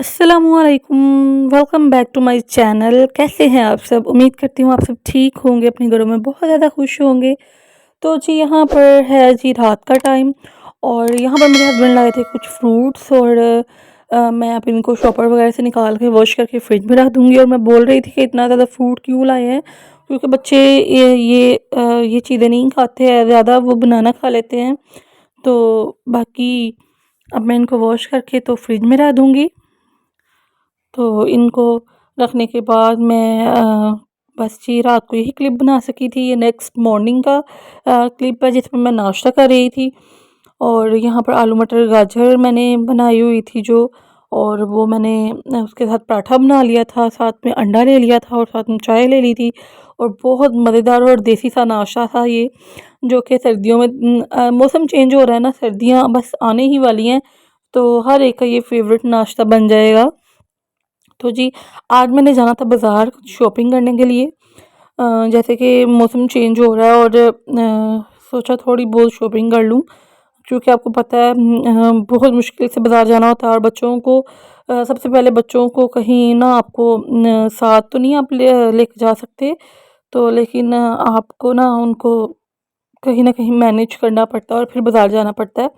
अस्सलामुअलैकुम। Welcome back to my channel. कैसे हैं आप सब? उम्मीद करती हूँ आप सब ठीक होंगे, अपने घरों में बहुत ज़्यादा खुश होंगे। तो जी यहाँ पर है जी रात का टाइम और यहाँ पर मेरे हस्बैंड लाए थे कुछ फ्रूट्स और मैं अब इनको शॉपर वगैरह से निकाल के वॉश करके फ्रिज में रख दूँगी। और मैं बोल रही थी कि इतना ज़्यादा फ्रूट क्यों लाए हैं, क्योंकि बच्चे ये चीज़ें नहीं खाते हैं ज़्यादा, वो बनाना खा लेते हैं। तो बाकी अब मैं इनको वॉश करके तो फ्रिज में रख दूँगी। तो इनको रखने के बाद मैं बस जी रात को यही क्लिप बना सकी थी। ये नेक्स्ट मॉर्निंग का क्लिप है जिसमें मैं नाश्ता कर रही थी। और यहाँ पर आलू मटर गाजर मैंने बनाई हुई थी जो, और वो मैंने उसके साथ पराठा बना लिया था, साथ में अंडा ले लिया था और साथ में चाय ले ली थी। और बहुत मज़ेदार और देसी सा नाश्ता था ये, जो कि सर्दियों में मौसम चेंज हो रहा है ना, सर्दियाँ बस आने ही वाली हैं, तो हर एक का ये फेवरेट नाश्ता बन जाएगा। तो जी आज मैंने जाना था बाज़ार शॉपिंग करने के लिए। जैसे कि मौसम चेंज हो रहा है और सोचा थोड़ी बहुत शॉपिंग कर लूँ, क्योंकि आपको पता है बहुत मुश्किल से बाज़ार जाना होता है। और बच्चों को सबसे पहले बच्चों को कहीं ना आपको साथ तो नहीं आप लेके जा सकते, तो लेकिन आपको ना उनको कहीं ना कहीं मैनेज करना पड़ता है और फिर बाज़ार जाना पड़ता है।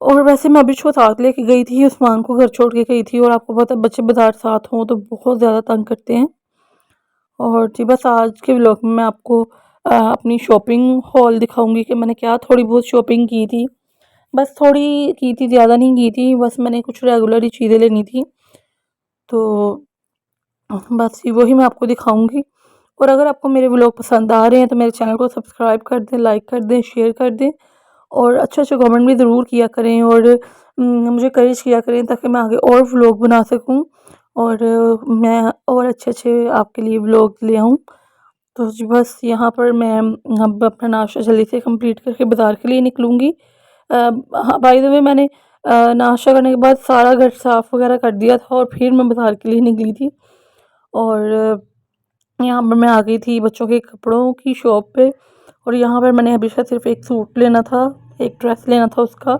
और वैसे मैं अभी को साथ लेके गई थी, उस्मान को घर छोड़ के गई थी, और आपको पता है बच्चे बाजार साथ हों तो बहुत ज़्यादा तंग करते हैं। और जी बस आज के व्लॉग में मैं आपको अपनी शॉपिंग हॉल दिखाऊंगी कि मैंने क्या थोड़ी बहुत शॉपिंग की थी। बस थोड़ी की थी, ज़्यादा नहीं की थी, बस मैंने कुछ रेगुलर ही चीज़ें लेनी थी। तो बस ये वही मैं आपको दिखाऊंगी। और अगर आपको मेरे व्लॉग पसंद आ रहे हैं तो मेरे चैनल को सब्सक्राइब कर दें, लाइक कर दें, शेयर कर दें, और अच्छे कमेंट भी ज़रूर किया करें। और मुझे करेज किया करें ताकि मैं आगे और व्लॉग बना सकूं, और मैं और अच्छे आपके लिए व्लॉग ले आऊँ। तो जी बस यहाँ पर मैं अब अपना नाश्ता जल्दी से कंप्लीट करके बाज़ार के लिए निकलूँगी। हाँ बाय द वे मैंने नाश्ता करने के बाद सारा घर साफ़ वगैरह कर दिया था और फिर मैं बाज़ार के लिए निकली थी। और यहाँ पर मैं आ गई थी बच्चों के कपड़ों की शॉप पे। और यहाँ पर मैंने अभी सिर्फ एक सूट लेना था, एक ड्रेस लेना था उसका।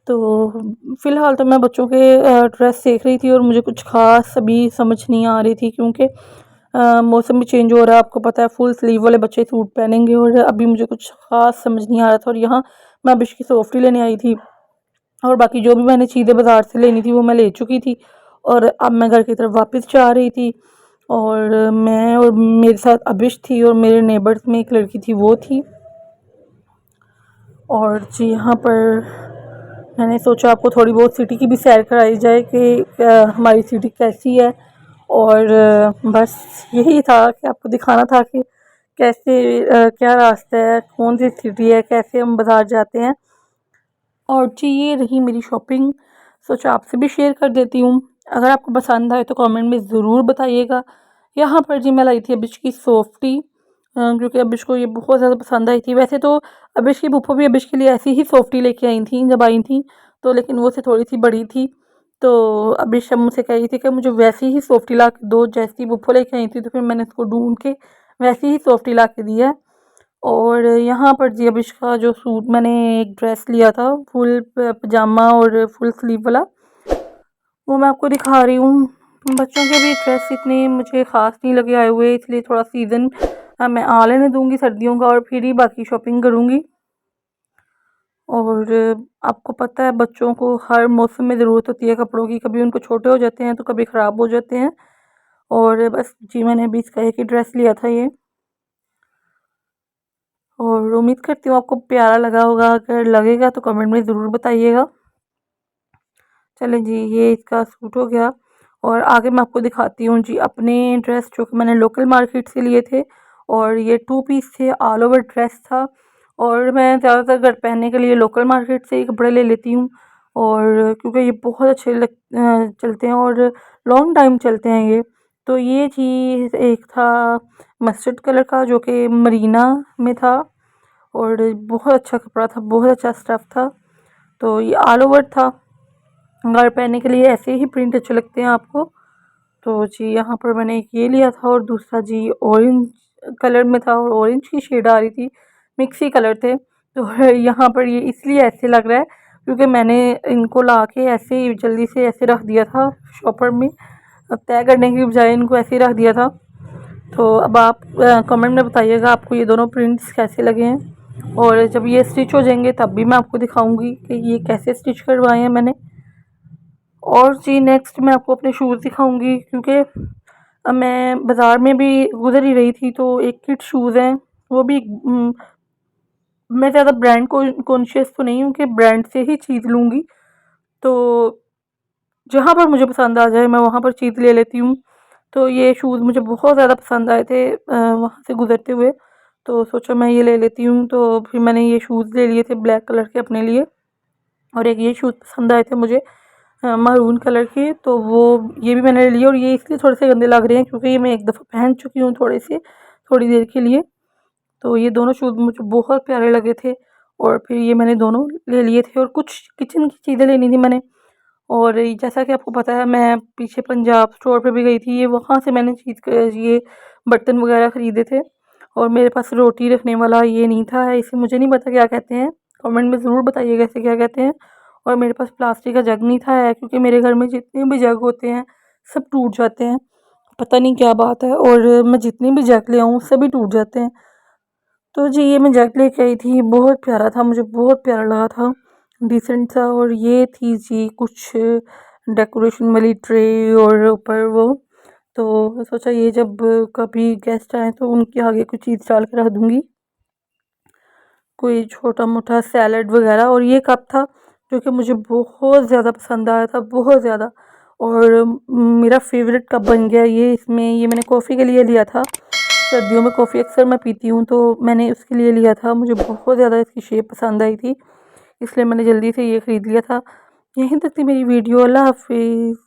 तो फ़िलहाल तो मैं बच्चों के ड्रेस देख रही थी और मुझे कुछ ख़ास अभी समझ नहीं आ रही थी, क्योंकि मौसम भी चेंज हो रहा है, आपको पता है फुल स्लीव वाले बच्चे सूट पहनेंगे, और अभी मुझे कुछ ख़ास समझ नहीं आ रहा था। और यहाँ मैं अबिश की सॉफ्टी लेने आई थी, और बाकी जो भी मैंने चीज़ें बाज़ार से लेनी थी वो मैं ले चुकी थी। और अब मैं घर की तरफ वापस जा रही थी, और मैं और मेरे साथ अबिश थी, और मेरे नेबर्स में एक लड़की थी वो थी। और जी यहाँ पर मैंने सोचा आपको थोड़ी बहुत सिटी की भी सैर कराई जाए कि हमारी सिटी कैसी है। और बस यही था कि आपको दिखाना था कि कैसे क्या रास्ता है, कौन सी सिटी है, कैसे हम बाज़ार जाते हैं। और जी ये रही मेरी शॉपिंग, सोचा आपसे भी शेयर कर देती हूँ। अगर आपको पसंद आए तो कमेंट में ज़रूर बताइएगा। यहाँ पर जी मैं लाई थी अबिश की सॉफ्टी, क्योंकि अबिश को ये बहुत ज़्यादा पसंद आई थी। वैसे तो अबिश की फूफो भी अबिश के लिए ऐसी ही सॉफ्टी लेके आई थी जब आई थी, तो लेकिन वो से थोड़ी सी बड़ी थी। तो अबिश अब मुझसे कह रही थी कि मुझे वैसी ही सॉफ्टी ला के दो जैसी फूफो लेके आई थी, तो फिर मैंने उसको ढूंढ के वैसी ही सॉफ्टी ला के दी है। और यहाँ पर जी अबिश का जो सूट मैंने एक ड्रेस लिया था फुल पजामा और फुल स्लीव वाला, वो मैं आपको दिखा रही हूँ। बच्चों के भी ड्रेस इतने मुझे ख़ास नहीं लगे आए हुए, इसलिए थोड़ा सीज़न मैं आ लेने दूँगी सर्दियों का, और फिर ही बाकी शॉपिंग करूँगी। और आपको पता है बच्चों को हर मौसम में ज़रूरत होती है कपड़ों की, कभी उनको छोटे हो जाते हैं तो कभी ख़राब हो जाते हैं। और बस जी मैंने अभी इसका एक ही ड्रेस लिया था ये, और उम्मीद करती हूँ आपको प्यारा लगा होगा। अगर लगेगा तो कमेंट में ज़रूर बताइएगा। चलें जी ये इसका सूट हो गया, और आगे मैं आपको दिखाती हूँ जी अपने ड्रेस जो कि मैंने लोकल मार्केट से लिए थे। और ये 2 पीस थे, ऑल ओवर ड्रेस था। और मैं ज़्यादातर घर पहनने के लिए लोकल मार्केट से ही कपड़े ले लेती हूँ, और क्योंकि ये बहुत अच्छे चलते हैं और लॉन्ग टाइम चलते हैं ये। तो ये चीज़ एक था मस्टर्ड कलर का जो कि मरीना में था, और बहुत अच्छा कपड़ा था, बहुत अच्छा स्टफ़ था। तो ये ऑल ओवर था, घर पहनने के लिए ऐसे ही प्रिंट अच्छे लगते हैं आपको। तो जी यहाँ पर मैंने एक ये लिया था, और दूसरा जी ऑरेंज कलर में था, और ऑरेंज की शेड आ रही थी, मिक्स ही कलर थे। तो यहाँ पर ये इसलिए ऐसे लग रहा है क्योंकि मैंने इनको ला के ऐसे ही जल्दी से ऐसे रख दिया था शॉपर में, तय करने की बजाय इनको ऐसे ही रख दिया था। तो अब आप कमेंट में बताइएगा आपको ये दोनों प्रिंट्स कैसे लगे हैं, और जब ये स्टिच हो जाएंगे तब भी मैं आपको दिखाऊंगी कि ये कैसे स्टिच करवाए हैं मैंने। और जी नेक्स्ट मैं आपको अपने शूज़ दिखाऊंगी, क्योंकि अब मैं बाज़ार में भी गुजर ही रही थी तो एक किड शूज़ हैं, वो भी मैं ज़्यादा ब्रांड को कॉन्शियस तो नहीं हूँ कि ब्रांड से ही चीज़ लूँगी, तो जहाँ पर मुझे पसंद आ जाए मैं वहाँ पर चीज़ ले लेती हूँ। तो ये शूज़ मुझे बहुत ज़्यादा पसंद आए थे वहाँ से गुजरते हुए, तो सोचा मैं ये ले लेती हूँ। तो फिर मैंने ये शूज़ ले लिए थे ब्लैक कलर के अपने लिए, और एक ये शूज़ पसंद आए थे मुझे महरून कलर के, तो वो ये भी मैंने ले लिए। और ये इसलिए थोड़े से गंदे लग रहे हैं क्योंकि ये मैं एक दफ़ा पहन चुकी हूँ थोड़ी देर के लिए। तो ये दोनों शूज़ मुझे बहुत प्यारे लगे थे, और फिर ये मैंने दोनों ले लिए थे। और कुछ किचन की चीज़ें लेनी थी मैंने, और जैसा कि आपको पता है मैं पीछे पंजाब स्टोर पे भी गई थी, ये वहाँ से मैंने ये बर्तन वगैरह ख़रीदे थे। और मेरे पास रोटी रखने वाला ये नहीं था, इसे मुझे नहीं पता क्या कहते हैं, कमेंट में ज़रूर बताइएगा इसे क्या कहते हैं। और मेरे पास प्लास्टिक का जग नहीं था, क्योंकि मेरे घर में जितने भी जग होते हैं सब टूट जाते हैं, पता नहीं क्या बात है, और मैं जितनी भी जग ले आऊँ सभी टूट जाते हैं। तो जी ये मैं जग लेके आई थी, बहुत प्यारा था, मुझे बहुत प्यारा लगा था, डिसेंट सा। और ये थी जी कुछ डेकोरेशन वाली ट्रे और ऊपर वो, तो सोचा ये जब कभी गेस्ट आए तो उनके आगे कुछ चीज़ डाल के रख दूँगी, कोई छोटा मोटा सैलड वगैरह। और ये कप था जो कि मुझे बहुत ज़्यादा पसंद आया था, बहुत ज़्यादा, और मेरा फेवरेट कप बन गया ये। इसमें ये मैंने कॉफ़ी के लिए लिया था, सर्दियों में कॉफ़ी अक्सर मैं पीती हूँ तो मैंने उसके लिए लिया था, मुझे बहुत ज़्यादा इसकी शेप पसंद आई थी, इसलिए मैंने जल्दी से ये ख़रीद लिया था। यहीं तक थी मेरी वीडियो, अल्लाह हाफ़िज़।